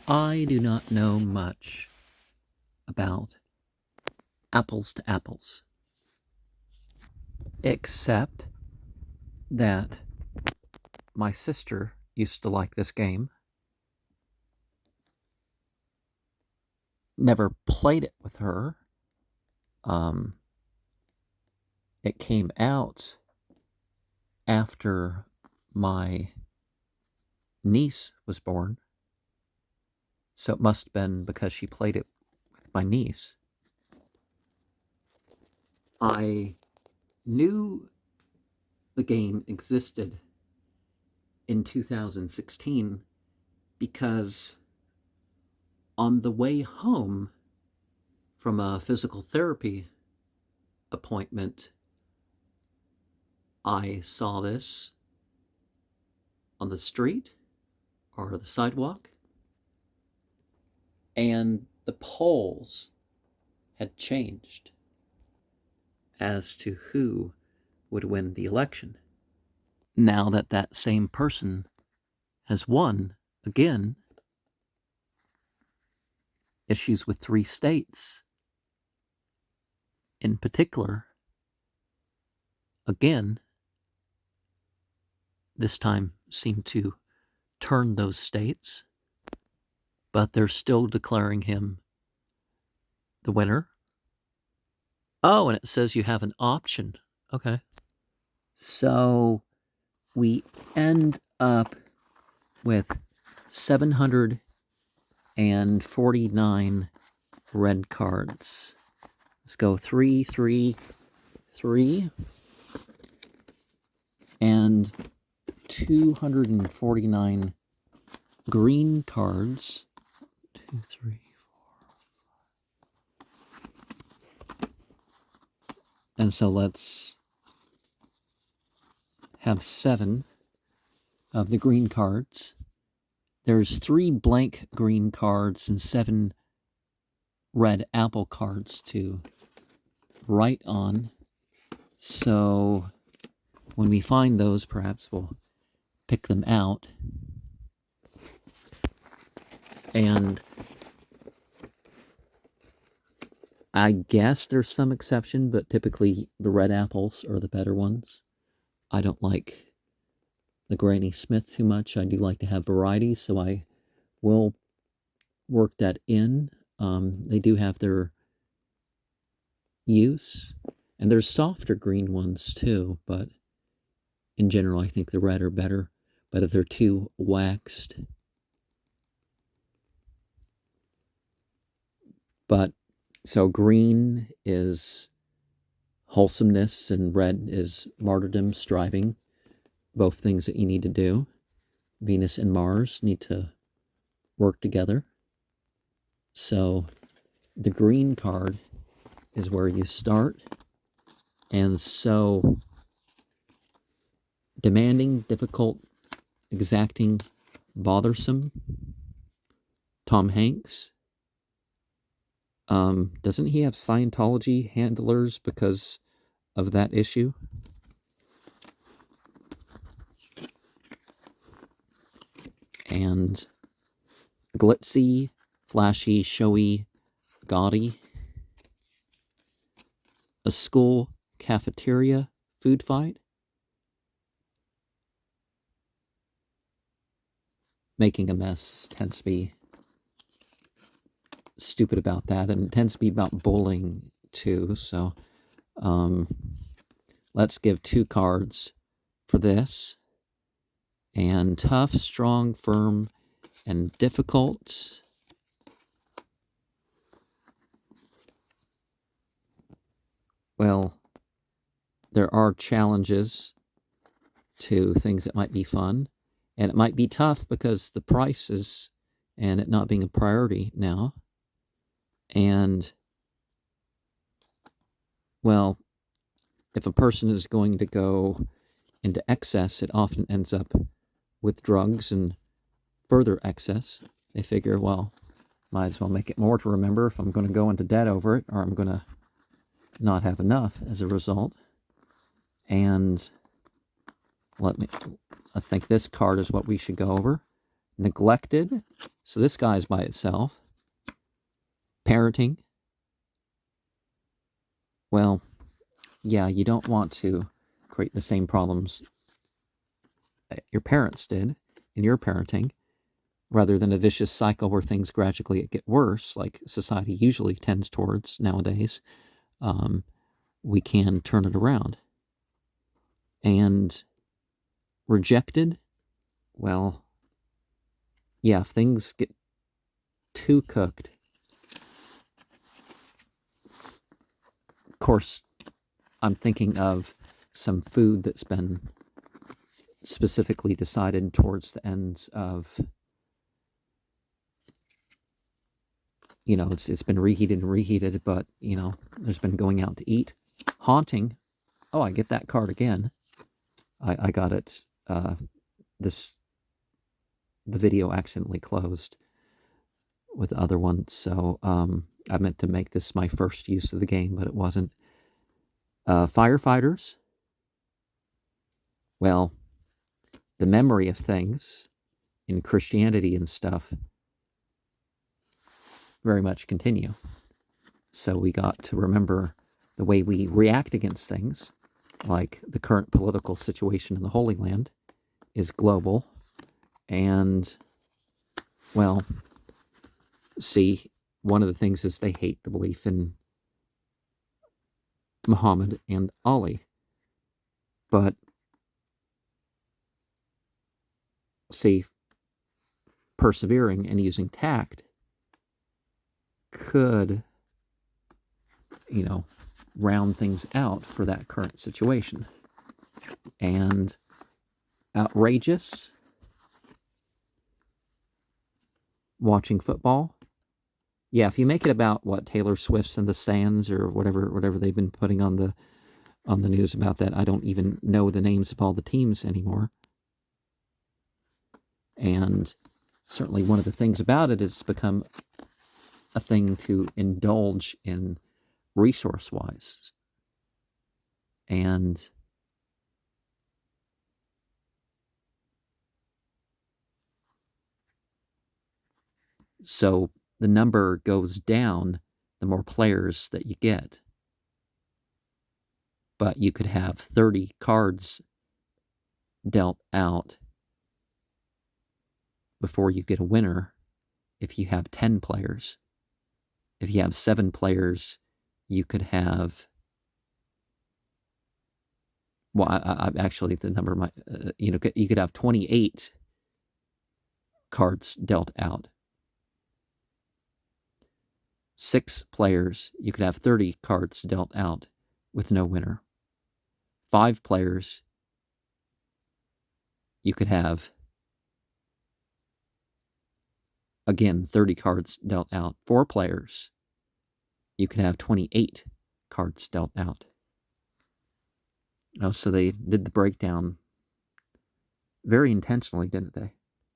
I do not know much about apples to apples, except that my sister used to like this game. Never played it with her. Um, it came out after my niece was born, so it must have been because she played it with my niece. I knew the game existed in 2016 because on the way home from a physical therapy appointment, I saw this on the street or the sidewalk, and the polls had changed as to who would win the election. Now that that same person has won again, issues with 3 states in particular, again, this time seem to turn those states, but they're still declaring him the winner. Oh, and it says you have an option. Okay. So we end up with 749 red cards. Let's go 3, 3, 3, and 249 green cards. 2, 3, 4. And so let's have 7 of the green cards. There's 3 blank green cards and 7 red apple cards to write on. So when we find those, perhaps we'll pick them out. And I guess there's some exception, but typically the red apples are the better ones. I don't like the Granny Smith too much. I do like to have variety, so I will work that in. They do have their use, and there's softer green ones too, but in general I think the red are better. But if they're too waxed, but so green is wholesomeness and red is martyrdom, striving, both things that you need to do. Venus and Mars need to work together. So the green card is where you start. And so demanding, difficult, exacting, bothersome. Tom Hanks. Doesn't he have Scientology handlers because of that issue? And glitzy, flashy, showy, gaudy. A school cafeteria food fight. Making a mess tends to be stupid about that, and it tends to be about bullying too. So let's give 2 cards for this. And tough, strong, firm, and difficult. Well, there are challenges to things that might be fun, and it might be tough because the prices and it not being a priority now. And, well, if a person is going to go into excess, it often ends up with drugs and further excess. They figure, well, might as well make it more to remember if I'm going to go into debt over it, or I'm going to not have enough as a result. And I think this card is what we should go over. Neglected. So this guy's by itself. Parenting. Well, yeah, you don't want to create the same problems that your parents did in your parenting, rather than a vicious cycle where things gradually get worse, like society usually tends towards nowadays. We can turn it around. And rejected, well, yeah, if things get too cooked, of course, I'm thinking of some food that's been specifically decided towards the ends of, it's been reheated and reheated, but, there's been going out to eat. Haunting. Oh, I get that card again. I got it. The video accidentally closed with the other one, so I meant to make this my first use of the game, but it wasn't. Firefighters. Well, the memory of things in Christianity and stuff very much continue. So we got to remember the way we react against things, like the current political situation in the Holy Land is global. And, well, see, one of the things is they hate the belief in Muhammad and Ali. But, see, persevering and using tact could, round things out for that current situation. And outrageous. Watching football. Yeah, if you make it about what Taylor Swift's in the stands or whatever they've been putting on the news about that, I don't even know the names of all the teams anymore. And certainly one of the things about it is become a thing to indulge in resource-wise. And so the number goes down the more players that you get. But you could have 30 cards dealt out before you get a winner if you have 10 players. If you have 7 players, you could have... Well, I actually, the number might... you could have 28 cards dealt out. 6 players, you could have 30 cards dealt out with no winner. 5 players, you could have, again, 30 cards dealt out. 4 players, you could have 28 cards dealt out. Oh, so they did the breakdown very intentionally, didn't they?